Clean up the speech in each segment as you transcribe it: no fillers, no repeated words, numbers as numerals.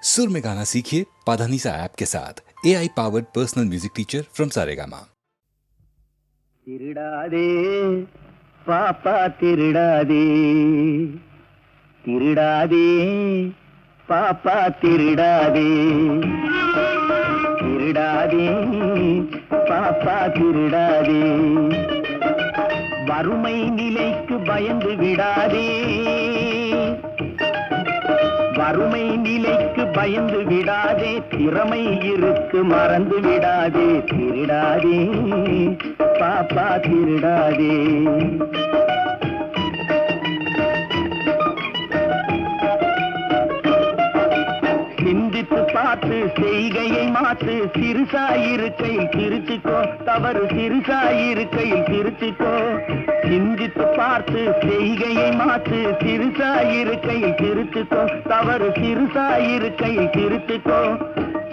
सुर में गाना सीखिए पाधानीसा ऐप के साथ AI powered personal music teacher from Saregama. திருடாதே பாப்பா திருடாதே திருடாதே பாப்பா திருடாதே திருடாதே பாப்பா திருடாதே வறுமை நிலைக்கு பயந்து விடாதே வறுமை நிலைக்கு பயந்து விடாதே திறமை இருக்கு மறந்து விடாதே திருடாதே பாப்பா திருடாதே சிந்தித்து பார்த்து செய்கையை மாற்று சிறுசாயிருக்கையில் திருச்சிக்கோ தவறு சிறுசாயிருக்கையில் திருச்சிக்கோ சிந்தித்து பார்த்து செய்கையை மாற்று சிறுசாயிருக்கையில் திருச்சிக்கோ தவறு சிறுசாயிருக்கையில் திருச்சிக்கோ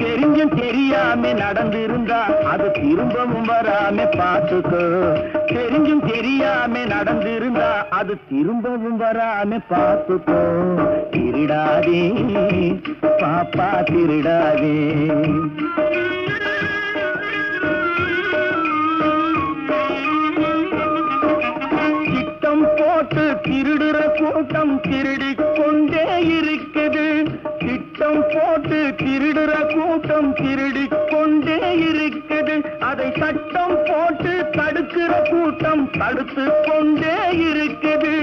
தெரிஞ்சும் தெரியாம நடந்திருந்தா அது திரும்பவும் வராம பார்த்துக்கோ தெரிஞ்சும் தெரியாம நடந்திருந்தா அது திரும்பவும் வராம பார்த்துக்கோ திருடாதே பாப்பா திருடாதே திட்டம் போட்டு திருடுற கூட்டம் திருடிக் கொண்டே இருக்குது திட்டம் போட்டு திருடுற கூட்டம் திருடிக் கொண்டே இருக்குது அதை சட்டம் போட்டு தடுக்கிற கூட்டம் தடுத்து கொண்டே இருக்குது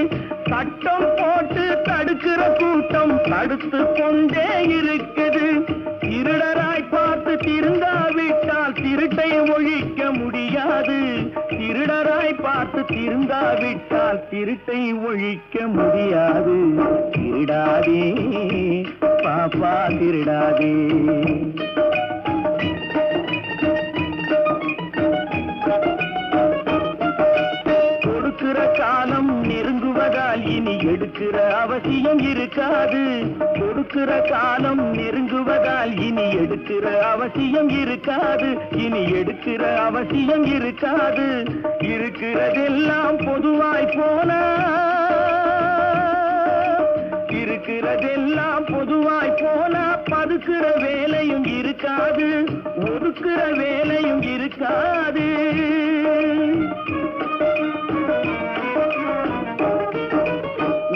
சட்டம் போட்டு தடுக்கிற கூட்டம் தடுத்து கொண்டே இருக்குது திருடராய் பார்த்து திருந்தாவிட்டால் திருட்டை ஒழிக்க முடியாது திருடராய் பார்த்து திருந்தாவிட்டால் திருட்டை ஒழிக்க முடியாது திருடாதே பாப்பா திருடாதே கொடுக்கிற காலம் நெருங்குவதால் இனி எடுக்கிற அவசியம் இருக்காது கொடுக்கிற காலம் நெருங்குவதால் இனி எடுக்கிற அவசியம் இருக்காது இனி எடுக்கிற அவசியம் இருக்காது இருக்கிறதெல்லாம் பொதுவாய் போனா இருக்கிறதெல்லாம் பொதுவாய் போனா பதுக்கிற வேலையும் இருக்காது ஒதுக்கிற வேலையும் இருக்காது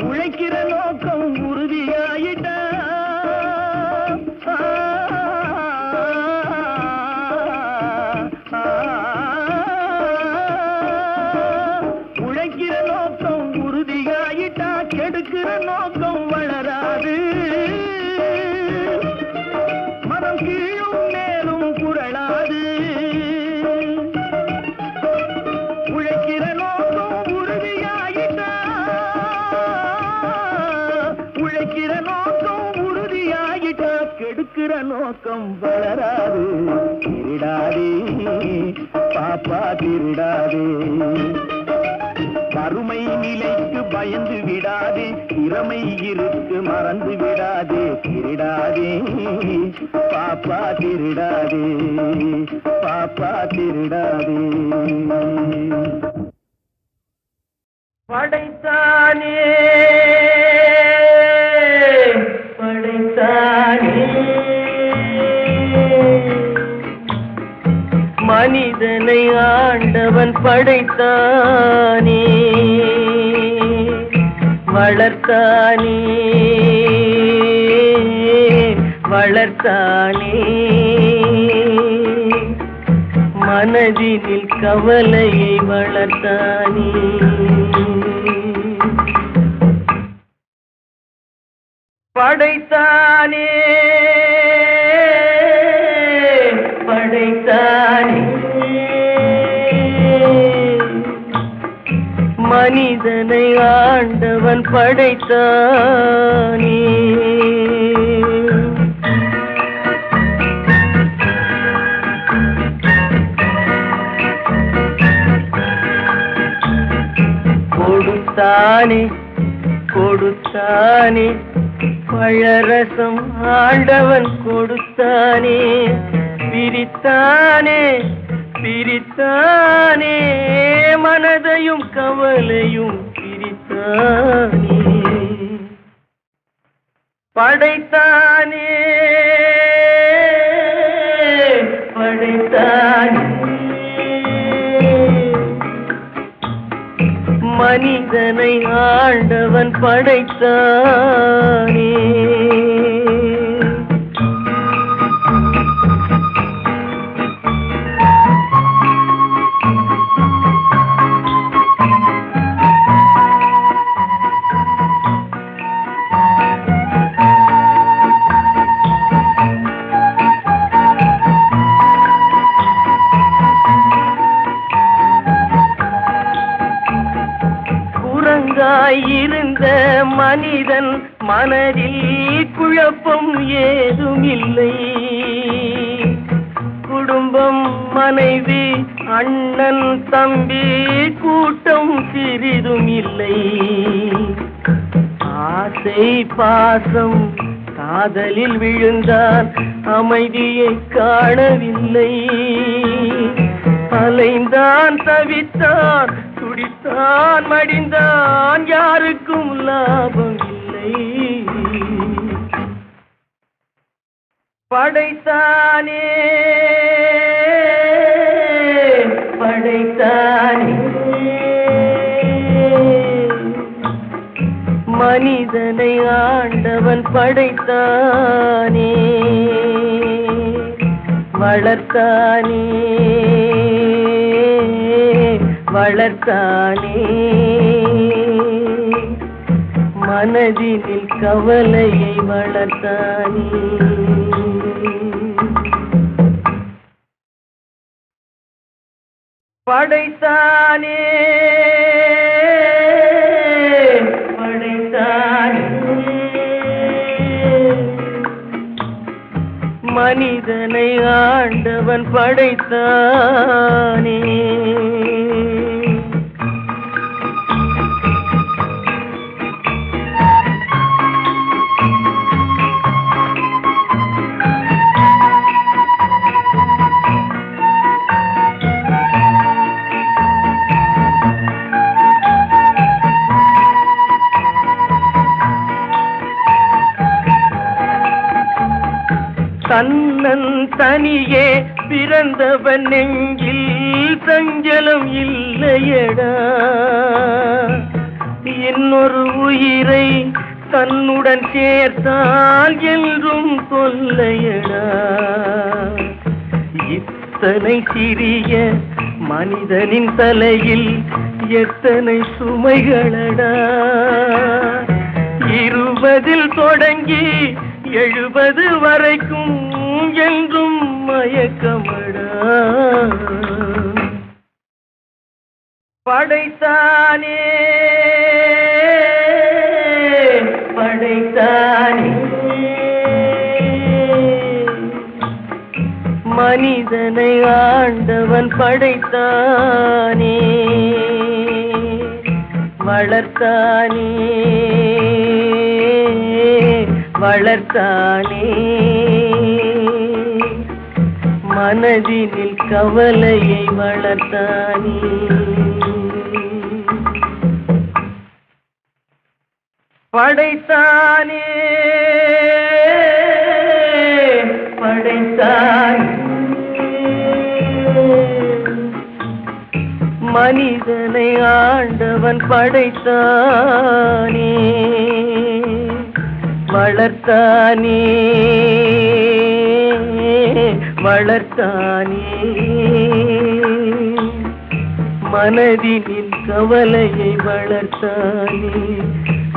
உழைக்கிற நோக்கம் உறுதியாயிட்டா உழைக்கிற நோக்கம் உறுதியாயிட்டா கெடுக்கிற நோக்கம் வளராது மனம் கீழும் மேலும் குரலாது உழைக்கிற நோக்கம் உறுதியாயிட்டா உழைக்கிற நோக்கம் உறுதியாயிட்டா கெடுக்கிற நோக்கம் வளராது திருடாதே பாப்பா திருடாதே வறுமை நிலைக்கு பயந்து விடாதே திறமை இருக்கு மறந்து விடாதே திருடாதே பாப்பா திருடாதே பாப்பா திருடாதே படைத்தானே படைத்தானே மனிதனை ஆண்டவன் படைத்தானே வளர்த்தானே வளர்த்தானே மனதினில் கவலையை வளர்த்தானே படைத்தானே படைத்தானே மனிதனை ஆண்டவன் படைத்தானே கொடுத்தானே கொடுத்தானே பழரசம் ஆண்டவன் கொடுத்தானே பிரித்தானே பிரித்தானே மனதையும் கவலையும் பிரித்தானே படைத்தானே படைத்தானே மனிதனை ஆண்டவன் படைத்தானே இருந்த மனிதன் மனதில் குழப்பம் ஏதுமில்லை குடும்பம் மனைவி அண்ணன் தம்பி கூட்டம் சிறிதும் இல்லை ஆசை பாசம் காதலில் விழுந்தான் அமைதியை காணவில்லை அலைந்தான் தவித்தான் துடித்தான் மடிந்தான் யாருக்கும் லாபம் இல்லை படைத்தானே படைத்தானே மனிதனை ஆண்டவன் படைத்தானே வளர்த்தானே வளர்த்தானே மனதினில் கவலையை வளர்த்தானே படைத்தானே படைத்தானே மனிதனை ஆண்டவன் படைத்தானே தன்னன் தனியே பிறந்தவன் நெஞ்சில் சஞ்சலம் இல்லையடா இன்னொரு உயிரை தன்னுடன் சேர்த்தால் என்றும் தொல்லையடா இத்தனை சிறிய மனிதனின் தலையில் எத்தனை சுமைகளடா 20 தொடங்கி 70 வரைக்கும் என்றும் மயக்கமடா படைத்தானே படைத்தானே மனிதனை ஆண்டவன் படைத்தானே வளர்த்தானே வளர்த்தானே மனதினில் கவலையை வளர்த்தானே படைத்தானே படைத்தானே மனிதனை ஆண்டவன் படைத்தானே வளர்த்தானே வளர்த்தானே மனதினில் கவலையை வளர்த்தானே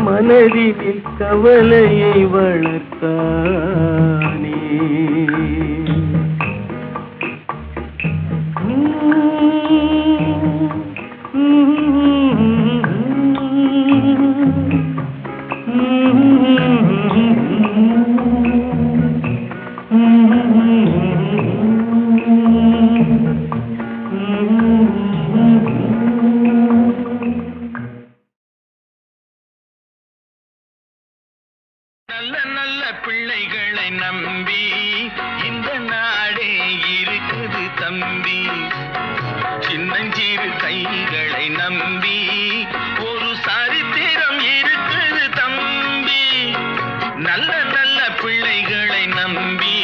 மனதினில் கவலையை வளர்த்தானே நல்ல நல்ல பிள்ளைகளை நம்பி இந்த நாடே இருக்குது தம்பி சின்னஞ்சிறு கைகளை நம்பி ஒரு சரித்திரம் இருக்குது தம்பி நல்ல நல்ல பிள்ளைகளை நம்பி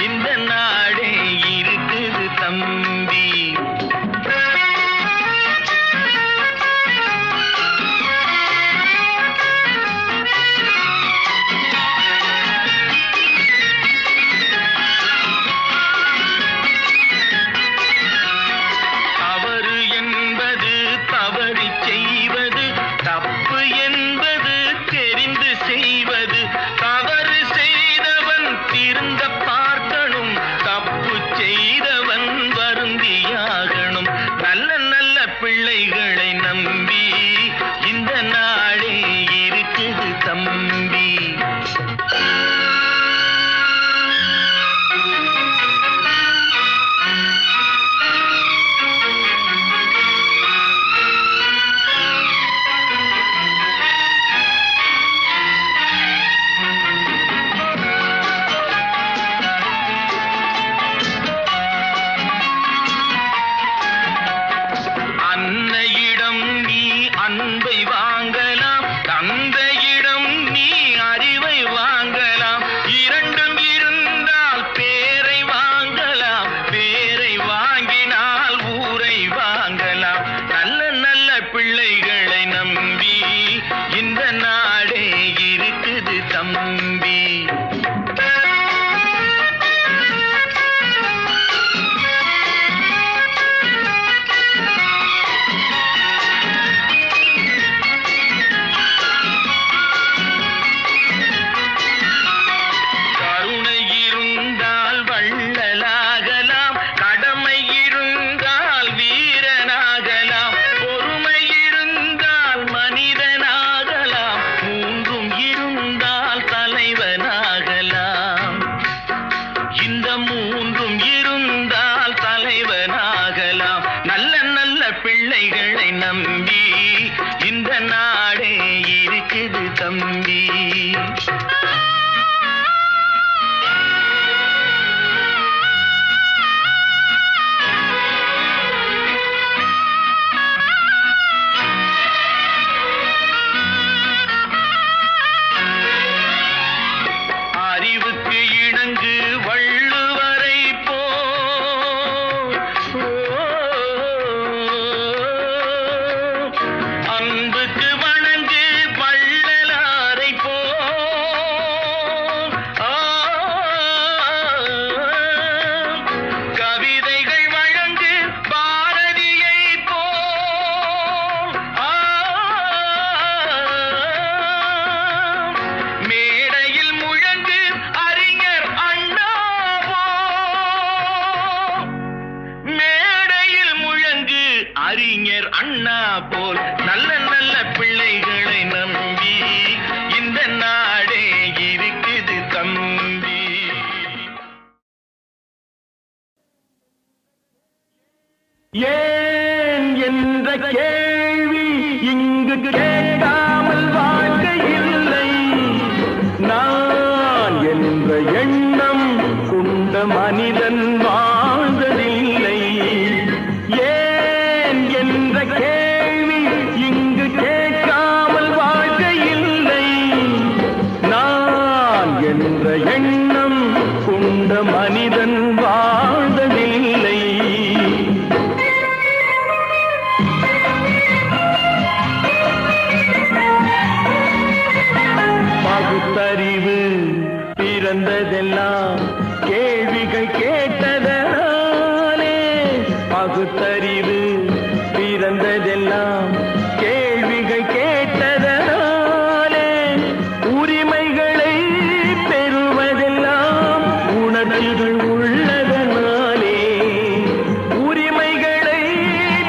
இந்த நாடே இருக்குது ஏன் என்ற கேள்வி இங்கு கேட்காமல் வாழ்க்கை இல்லை. நான் என்ற எண்ணம் கொண்ட மனிதன் வாழ்ந்ததில்லை. ஏன் என்ற கேள்வி இங்கு கேட்காமல் வாழ்க்கை இல்லை. நான் என்ற எண்ணம் கொண்ட மனிதன் வாழ்ந்ததில்லை. பகுத்தறிவு பிறந்ததெல்லாம் கேள்விகள் கேட்டதனாலே. பகுத்தறிவு பிறந்ததெல்லாம் கேள்விகள் கேட்டதனாலே. உரிமைகளை பெறுவதெல்லாம் உணர்வுகள் உள்ளதனாலே. உரிமைகளை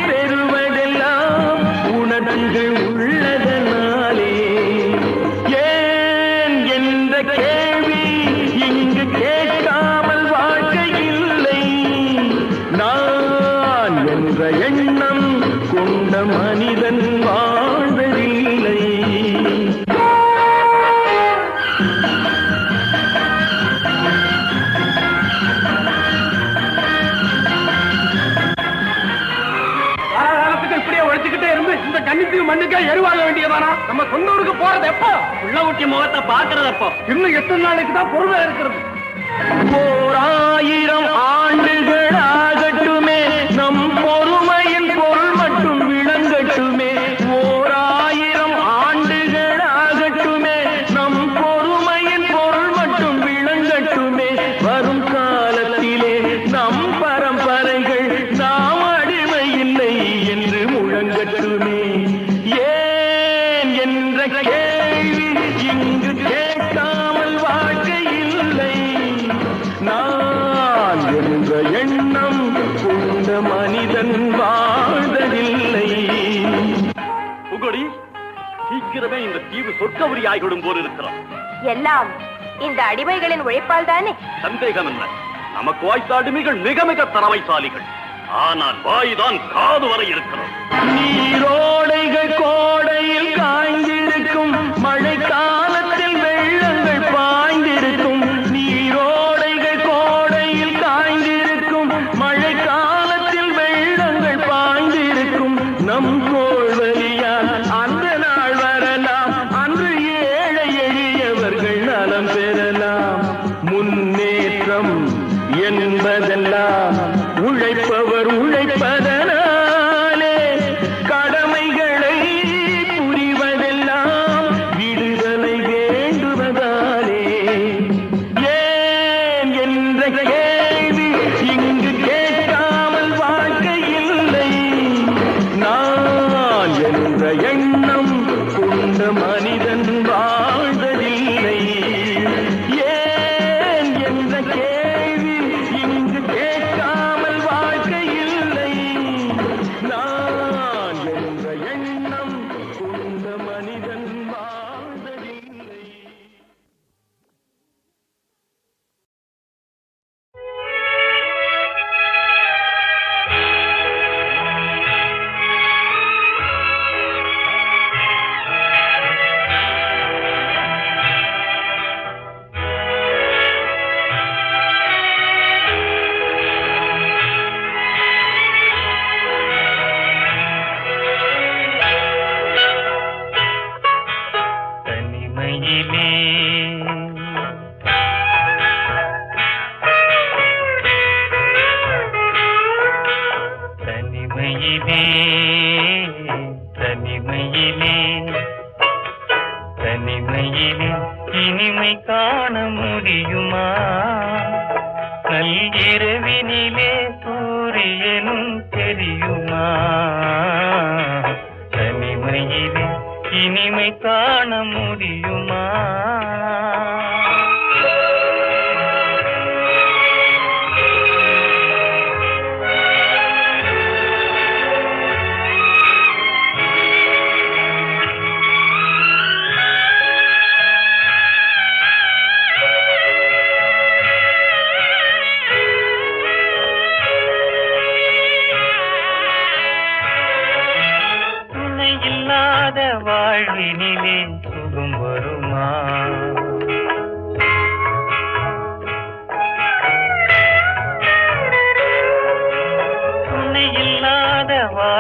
பெறுவதெல்லாம் உணர்வுகள் உள்ளதனாலே. ஏன் என்ற கேள்வி இங்கு கேட்காமல் வாழ்க்கை இல்லை. நான் என்ற எண்ணம் கொண்ட மனிதன் வாழ்வதில்லை. இப்படியே உழைச்சுக்கிட்டே இருந்து இந்த கண்ணிக்கு மண்ணுக்கே எருவாக வேண்டியதானா? நம்ம சொந்த ஊருக்கு போறது எப்போ? உள்ள ஊட்டி முகத்தை பாக்குறது எப்போ? இன்னும் எத்தனை நாளைக்கு தான் பொறுமை இருக்கிறது? 1000 ஆண்டுகள் ஆகட்டுமே, நம் பொறுமையின் பொருள் மட்டும் விளங்கட்டுமே. 1000 ஆண்டுகள் ஆகட்டுமே, நம் பொறுமையின் பொருள் மட்டும் விளங்கட்டுமே. வரும் காலத்திலே நம் பரம்பரைகள் நாம் அடிமை இல்லை என்று முழங்கட்டுமே. ஏன் என்ற கேள்வி இங்கு கேட்காமல் வாழ்க்கை இல்லை. நான் என்ற எண்ணம் கொண்ட மனிதன் வாழ்ந்ததில்லை. புகழி, சீக்கிரமே இந்த தீவு சொர்க்கவரி ஆகிவிடும் போல் இருக்கிறோம். எல்லாம் இந்த அடிமைகளின் உழைப்பால் தானே? சந்தேகம் என்ன? நமக்கு வாய்த்த அடிமைகள் மிக மிக திறமைசாலிகள். ஆனால் வாய்தான் காது வரை இருக்கிறோம். நீரோடைகள் கோடையில் காய்ந்திருக்கும், மழை காலத்தில் வெள்ளங்கள் பாய்ந்திருக்கும். நீரோடைகள் கோடையில் காய்ந்திருக்கும், மழை காலத்தில் வெள்ளங்கள் பாய்ந்திருக்கும். நம் கோள்வழியால் அந்த நாள் வரலாம், அன்று ஏழை எளியவர்கள் நலம் பெறலாம். முன்னேற்றம் என்பதெல்லாம் உழைப்பவர் உழைப்பதனாலே. கடமைகளை புரிவதெல்லாம் விடுதலை வேண்டுவதாலே. ஏன் என்ற கேள்வி இங்கு கேட்காமல் வாழ்க்கை இல்லை. நான் என்ற எண்ணம் கொண்ட மனிதன் வாழ்ந்ததில்லை. ஏன் என்ற கேள்வி இங்கு கேட்காமல் வாழ்க்கை இல்லை. நான் என்ற எண்ணம் கொண்ட மனிதன் வாழ்ந்ததில்லை.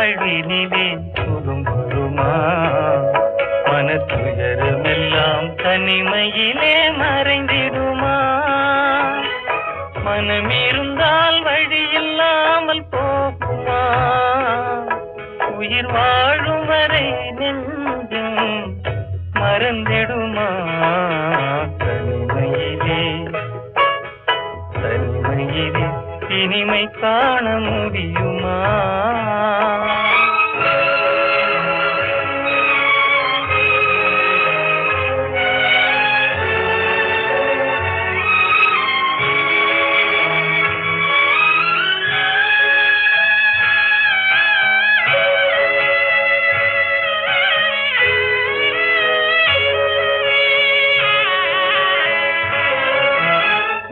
வாழ்வினிலே சுகம் வருமா? மனத்துயரமெல்லாம் தனிமையிலே மறைந்திடுமா? மனம் இருந்தால் வழி இல்லாமல் போகுமா? உயிர் வாழும் வரை நெஞ்சம் மறந்திடுமா? தனிமையிலே தனிமையிலே இனிமை காண முடியுமா?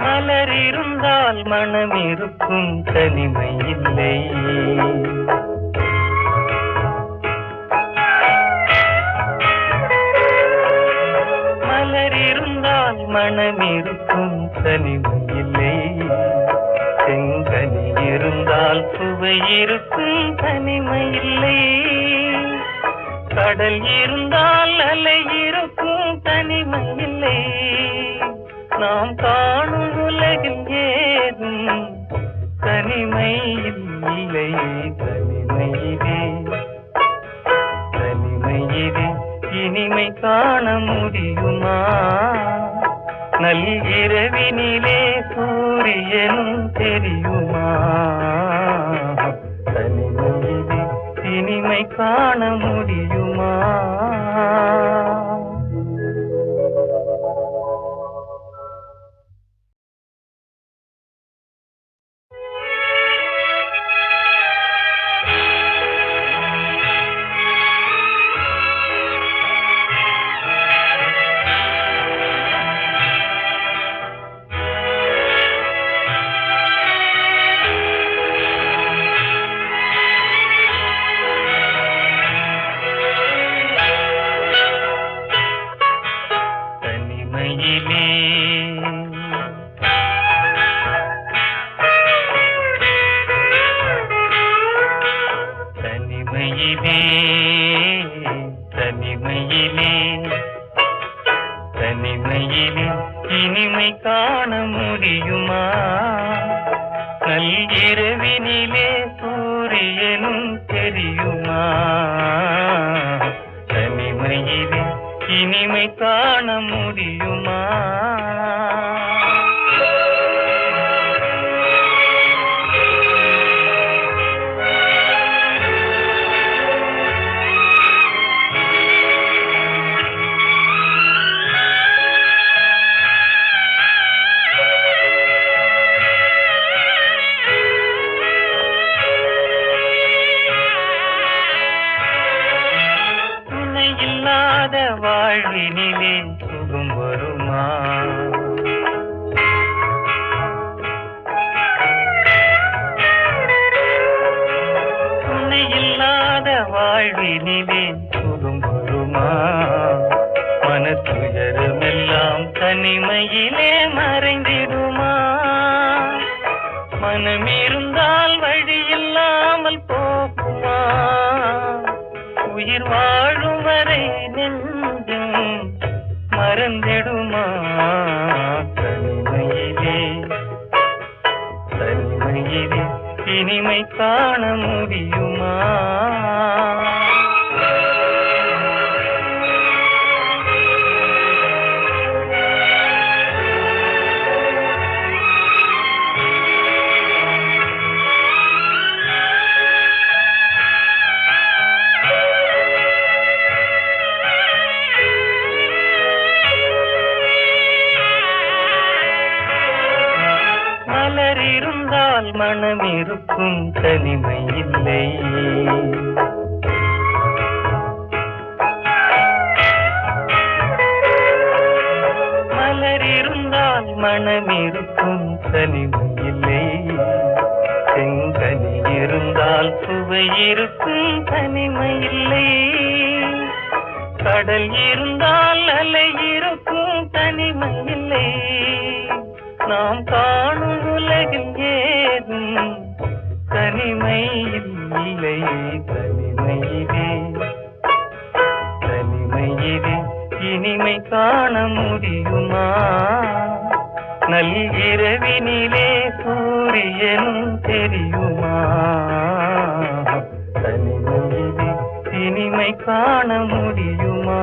மலர் இருந்தால் மனம் இருக்கும், தனிமை இல்லை. மலர் இருந்தால் மனம் இருக்கும், தனிமை இல்லை. செங்கனி இருந்தால் சுவை இருக்கும், தனிமை இல்லை. கடல் இருந்தால் அலை இருக்கும், தனிமை இல்லை. நாம் காணும் உலகில் ஏதும் தனிமை இல்லை. தனிமையிலே தனிமையிலே இனிமை காண முடியுமா? நல்கிரவினிலே சூரியனும் தெரியுமா? தனிமையிலே இனிமை காண முடியுமா? தனிமையிலே இனிமை காண முடியுமா? நல்கிரவினிலே சூரியனும் தெரியுமா? தனிமையிலே இனிமை காண முடியுமா? வாழ்வினிலே சுகம் வருமா? துணை இல்லாத வாழ்வினிலே சுகம் வருமா? மனத்துயரமெல்லாம் தனிமையிலே மறைந்திடுமா? மனம் இருந்தால் வழி இல்லாமல் போகுமா? உயிர் வாழும் வரை நெஞ்சம் மறந்திடுமா? தனிமையிலே தனிமையிலே இனிமை காண முடியுமா? மலர் இருந்தால் மனம் இருக்கும், தனிமை இல்லை. மலர் இருந்தால் மனம் இருக்கும், தனிமை இல்லை. செங்கனி இருந்தால் சுவை இருக்கும், தனிமை இல்லை. கடல் இருந்தால் அலை இருக்கும், தனிமை இல்லை. நாம் காணும் உலகில் ஏதும் தனிமை இல்லை. இல்லையே தனிமையிலே தனிமையிலே இனிமை காண முடியுமா நள்ளிரவினிலே சூரியனும் தெரியுமா தனிமையிலே இனிமை காண முடியுமா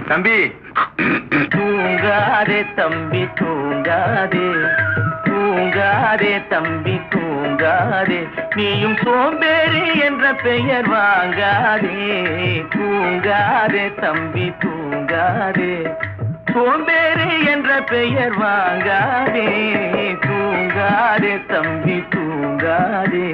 தம்பி தூங்காதே தம்பி தூங்காதே தூங்காதே தம்பி தூங்காதே நீயும் சோம்பேறி என்ற பெயர் வாங்காதே தூங்காதே தம்பி தூங்காதே சோம்பேறி என்ற பெயர் வாங்காதே தூங்காதே தம்பி தூங்காதே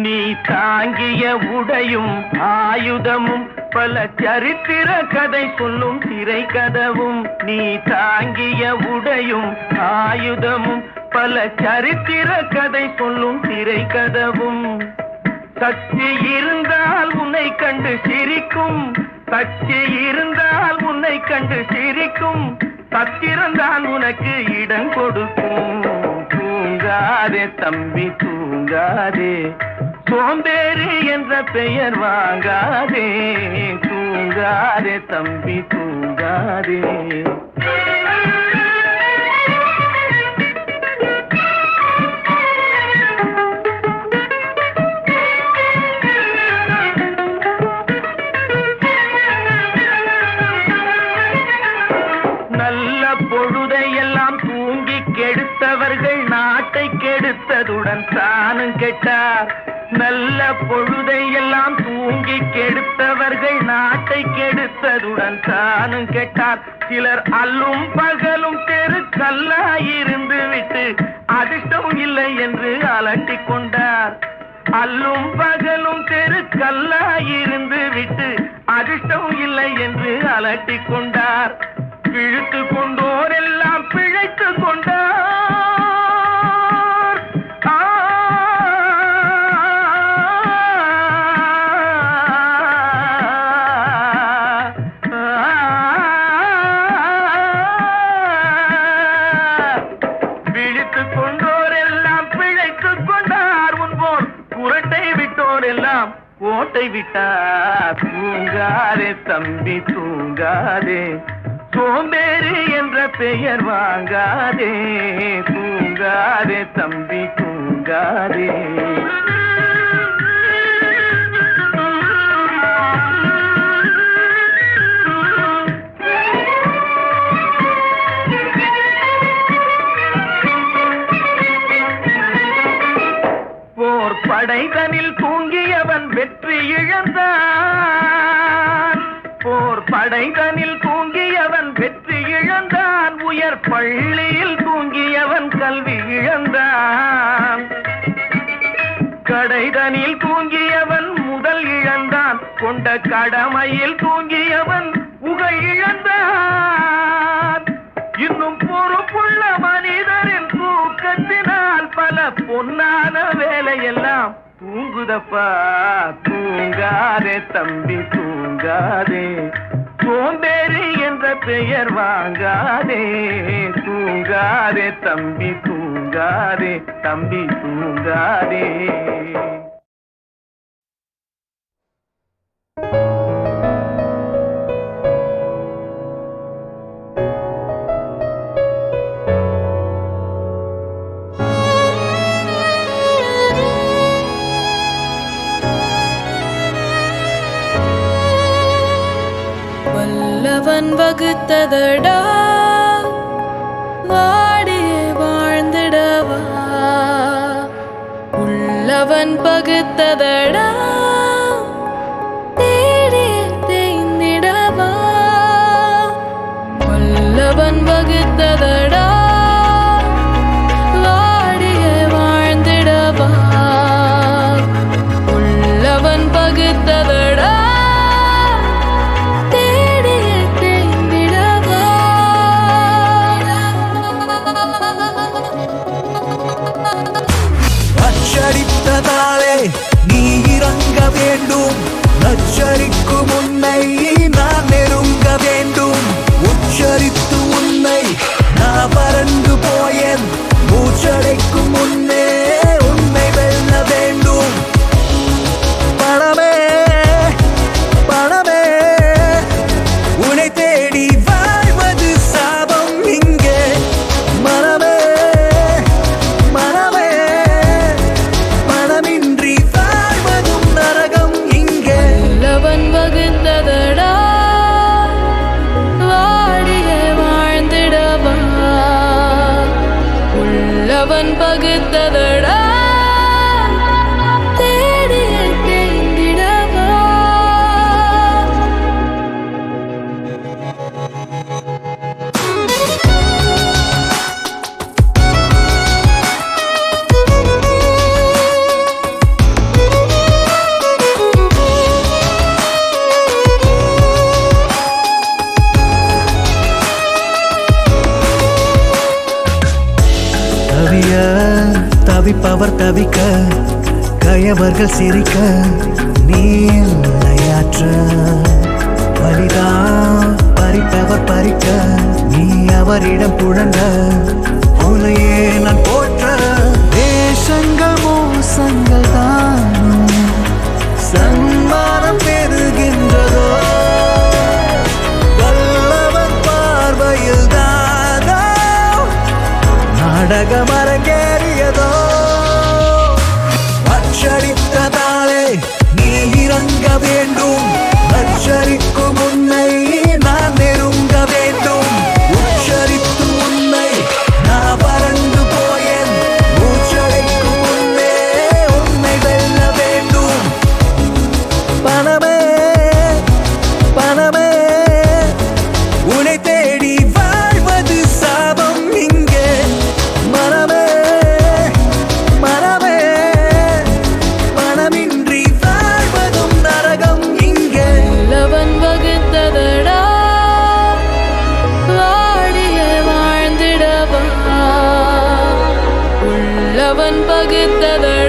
நீ தாங்கிய உடையும் ஆயுதமும் பல சரித்திர கதை சொல்லும் திரை கதவும் நீ தாங்கிய உடையும் ஆயுதமும் பல சரித்திர கதை சொல்லும் திரை கதவும் சக்தி இருந்தால் உன்னை கண்டு சிரிக்கும் சக்தி இருந்தால் உன்னை கண்டு சிரிக்கும் சத்திரந்தான் உனக்கு இடம் கொடுக்கும் தூங்காதே தம்பி தூங்காதே சோம்பேறி என்ற பெயர் வாங்காதே தூங்காதே தம்பி தூங்காதே நல்ல பொழுதையெல்லாம் தூங்கி கெடுத்தவர்கள் நாட்டை கெடுத்ததுடன் தானும் கெட்டார் நல்ல பொழுதையெல்லாம் தூங்கி கெடுத்தவர்கள் நாட்டை கெடுத்ததுடன் தானும் கெட்டார் சிலர் அல்லும் பகலும் தெருக்கல்லாயிருந்து விட்டு அதிர்ஷ்டம் இல்லை என்று அலட்டிக் கொண்டார் அல்லும் பகலும் தெருக்கல்லாயிருந்து விட்டு அதிர்ஷ்டம் இல்லை என்று அலட்டிக் கொண்டார் பிழைத்து கொண்டோர் எல்லாம் பிழைத்து கொண்டார் விழித்து கொண்டோர் எல்லாம் பிழைத்து கொண்டார் முன்போர் குரட்டை விட்டோர் எல்லாம் கோட்டை விட்டார் தூங்காதே தம்பி தூங்காதே சோம்பேறி என்ற பெயர் வாங்காதே தூங்காதே தம்பி தூங்காதே போர் படைதனில் தூங்கியவன் வெற்றி இழந்தான் போர் படைதனில் தூங்கியவன் வெற்றி இழந்தான் உயர் பள்ளியில் தூங்கியவன் கல்வி இழந்தான் கடைதனில் தூங்கியவன் முதல் இழந்தான் கொண்ட கடமையில் தூங்கியவன் புகழ் இழந்தான் இன்னும் பொறுப்புள்ள மனிதரின் தூக்கத்தினால் பல பொன்னான வேலையெல்லாம் தூங்குதப்பா தூங்காதே தம்பி தூங்காதே சோம்பேறி என்ற பெயர் வாங்காதே தூங்காதே தம்பி தூங்காதே தம்பி தூங்காதே வல்லவன் வகுத்ததடா வாடியே வாழ்ந்திடவா உள்ளவன் பகுத்ததடா தேடியே தேய்ந்திடவா வல்லவன் வகுத்ததடா வாடியே வாழ்ந்திடவா உள்ளவன் பகுத்ததடா அறிய தவிப்பவர் தவிக்க கயவர்கள் சிரிக்க நீ இல்லையாற்ற வலிதான் பறிப்பவர் பறிக்க நீ அவரிடம் புழங்க உன்னையே நான் போற்ற தேசங்கள் மோசங்கள் தானோ சன்மானம் பெறுகின்றதோ வல்லவன் பார்வையில் தானோ நாடகம் அரங்கேறியதோ அச்சடித்ததாலே நீ இறங்க வேண்டும் அச்சரிக்கும் உன்னை நான் நெருங்க வேண்டும் உச்சரித்து உன்னை நான் வறண்டு போயேன் உச்சரிக்கும் உன்னை உன்னை வெல்ல வேண்டும் பணமே பணமே உன்னை தேடி வாழ்வது சாபம் இங்கே மனமே மனமே பணமின்றி வாழ்வதும் நரகம் இங்கே உள்ளவன் வகுத்ததடா வாடிய வாழ்ந்திடவா உள்ளவன் பகுத்ததடா